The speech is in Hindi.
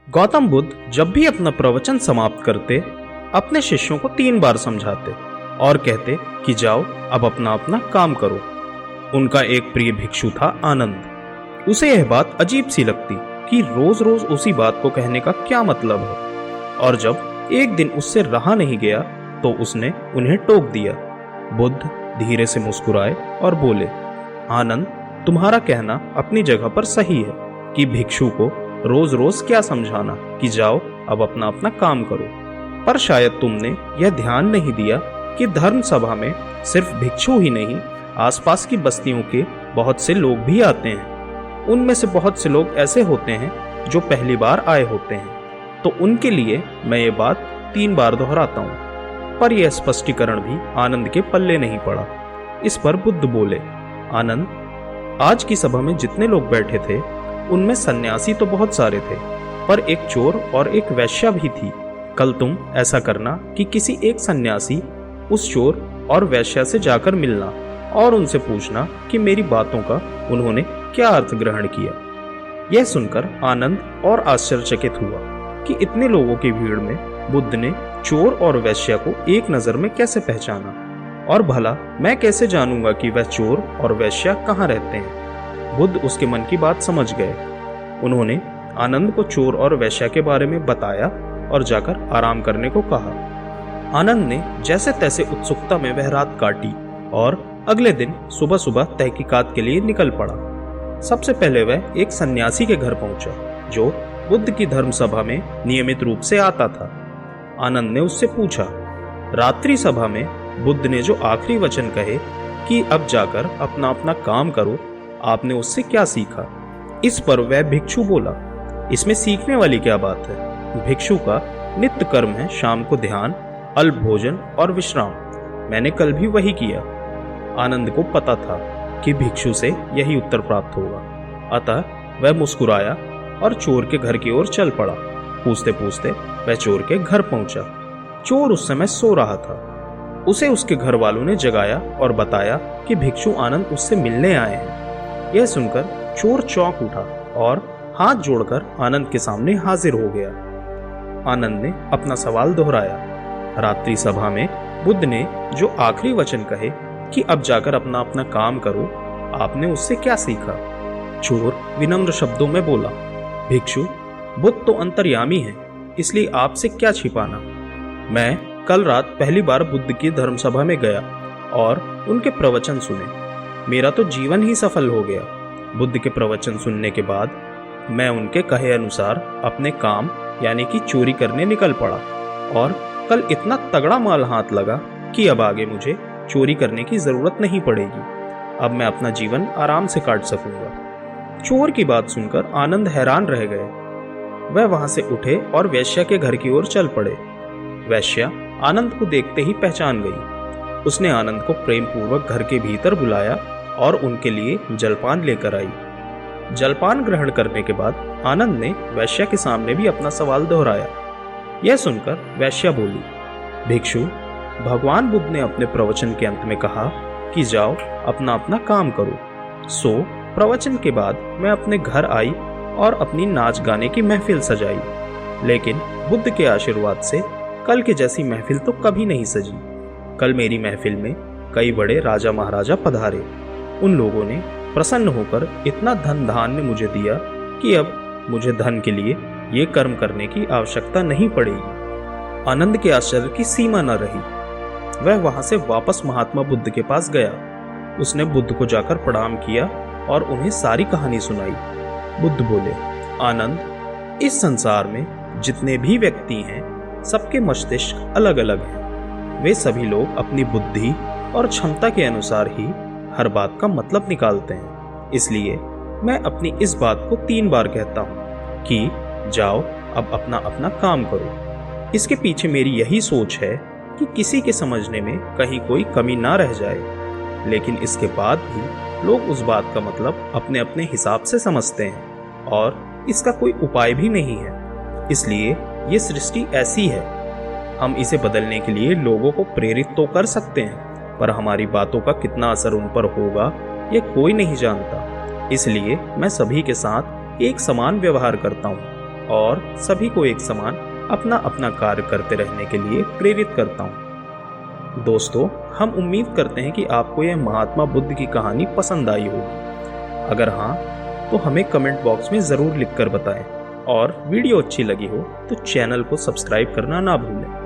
गौतम बुद्ध जब भी अपना प्रवचन समाप्त करते, अपने शिष्यों को 3 बार समझाते और कहते कि जाओ अब अपना अपना काम करो। उनका एक प्रिय भिक्षु था आनंद। उसे यह बात अजीब सी लगती कि रोज रोज उसी बात को कहने का क्या मतलब है। और जब एक दिन उससे रहा नहीं गया तो उसने उन्हें टोक दिया। बुद्ध धीरे से मुस्कुराए और बोले, आनंद, तुम्हारा कहना अपनी जगह पर सही है कि भिक्षु को रोज रोज क्या समझाना कि जाओ अब अपना अपना काम करो। पर शायद तुमने यह ध्यान नहीं दिया कि धर्म सभा में सिर्फ भिक्षु ही नहीं, आसपास की बस्तियों के बहुत से लोग भी आते हैं। उनमें से बहुत से लोग ऐसे होते हैं जो पहली बार आए होते हैं, तो उनके लिए मैं ये बात 3 बार दोहराता हूँ। पर यह स्पष्टीकरण भी आनंद के पल्ले नहीं पड़ा। इस पर बुद्ध बोले, आनंद, आज की सभा में जितने लोग बैठे थे उनमें सन्यासी तो बहुत सारे थे, पर एक चोर और एक वैश्या भी थी। कल तुम ऐसा करना कि किसी एक सन्यासी उस चोर और वैश्या से जाकर मिलना और उनसे पूछना कि मेरी बातों का उन्होंने क्या अर्थ ग्रहण किया। यह सुनकर आनंद और आश्चर्यचकित हुआ कि इतने लोगों की भीड़ में बुद्ध ने चोर और वैश्या को एक नजर में कैसे पहचाना, और भला मैं कैसे जानूंगा कि वह चोर और वैश्या कहाँ रहते हैं। बुद्ध उसके मन की बात समझ गए। उन्होंने आनंद को चोर और वैश्या के बारे में बताया और जाकर आराम करने को कहा। आनंद ने जैसे तैसे उत्सुकता में वह रात काटी और अगले दिन सुबह सुबह तहकीकात के लिए निकल पड़ा। सबसे पहले वह एक सन्यासी के घर पहुंचा जो बुद्ध की धर्म सभा में नियमित रूप से आता था। आनंद ने उससे पूछा, रात्रि सभा में बुद्ध ने जो आखिरी वचन कहे कि अब जाकर अपना अपना काम करो, आपने उससे क्या सीखा। इस पर वह भिक्षु बोला, इसमें सीखने वाली क्या बात है। भिक्षु का नित्य कर्म है शाम को ध्यान, अल्प भोजन और विश्राम। मैंने कल भी वही किया। आनंद को पता था कि भिक्षु से यही उत्तर प्राप्त होगा, अतः वह मुस्कुराया और चोर के घर की ओर चल पड़ा। पूछते पूछते वह चोर के घर पहुंचा। चोर उस समय सो रहा था। उसे उसके घर वालों ने जगाया और बताया कि भिक्षु आनंद उससे मिलने आए हैं। यह सुनकर चोर चौंक उठा और हाथ जोड़कर आनंद के सामने हाजिर हो गया। आनंद ने अपना सवाल दोहराया। रात्रि सभा में बुद्ध ने जो आखिरी वचन कहे कि अब जाकर अपना अपना काम करो, आपने उससे क्या सीखा। चोर विनम्र शब्दों में बोला, भिक्षु, बुद्ध तो अंतर्यामी है, इसलिए आपसे क्या छिपाना। मैं कल रात पहली बार बुद्ध की धर्म सभा में गया और उनके प्रवचन सुने। मेरा तो जीवन ही सफल हो गया। बुद्ध के प्रवचन सुनने के बाद मैं उनके कहे अनुसार अपने काम यानी कि चोरी करने निकल पड़ा और कल इतना तगड़ा माल हाथ लगा कि अब आगे मुझे चोरी करने की जरूरत नहीं पड़ेगी। अब मैं अपना जीवन आराम से काट सकूंगा। चोर की बात सुनकर आनंद हैरान रह गए। वह वहां से उठे और वैश्या के घर की ओर चल पड़े। वैश्या आनंद को देखते ही पहचान गई। उसने आनंद को प्रेम पूर्वक घर के भीतर बुलाया और उनके लिए जलपान लेकर आई। जलपान ग्रहण करने के बाद आनंद ने वैश्या के सामने भी अपना सवाल दोहराया। यह सुनकर वैश्या बोली, भिक्षु, भगवान बुद्ध ने अपने प्रवचन के अंत में कहा कि जाओ अपना अपना काम करो। सो प्रवचन के बाद मैं अपने घर आई और अपनी नाच गाने की महफिल सजाई, लेकिन बुद्ध के आशीर्वाद से कल के जैसी महफिल तो कभी नहीं सजी। कल मेरी महफिल में कई बड़े राजा महाराजा पधारे। उन लोगों ने प्रसन्न होकर इतना धन धान्य मुझे दिया कि अब मुझे धन के लिए ये कर्म करने की आवश्यकता नहीं पड़ेगी। आनंद के आश्चर्य की सीमा न रही। वह वहां से वापस महात्मा बुद्ध के पास गया। उसने बुद्ध को जाकर प्रणाम किया और उन्हें सारी कहानी सुनाई। बुद्ध बोले, आनंद, इस संसार में जितने भी व्यक्ति हैं, सबके मस्तिष्क अलग अलग हैं। वे सभी लोग अपनी बुद्धि और क्षमता के अनुसार ही हर बात का मतलब निकालते हैं। इसलिए मैं अपनी इस बात को 3 बार कहता हूँ कि जाओ अब अपना अपना काम करो। इसके पीछे मेरी यही सोच है कि किसी के समझने में कहीं कोई कमी ना रह जाए। लेकिन इसके बाद भी लोग उस बात का मतलब अपने अपने हिसाब से समझते हैं और इसका कोई उपाय भी नहीं है। इसलिए ये सृष्टि ऐसी है। हम इसे बदलने के लिए लोगों को प्रेरित तो कर सकते हैं, पर हमारी बातों का कितना असर उन पर होगा ये कोई नहीं जानता। इसलिए मैं सभी के साथ एक समान व्यवहार करता हूँ और सभी को एक समान अपना अपना कार्य करते रहने के लिए प्रेरित करता हूँ। दोस्तों, हम उम्मीद करते हैं कि आपको यह महात्मा बुद्ध की कहानी पसंद आई होगी। अगर हाँ, तो हमें कमेंट बॉक्स में ज़रूर लिखकर बताएं और वीडियो अच्छी लगी हो तो चैनल को सब्सक्राइब करना ना भूलें।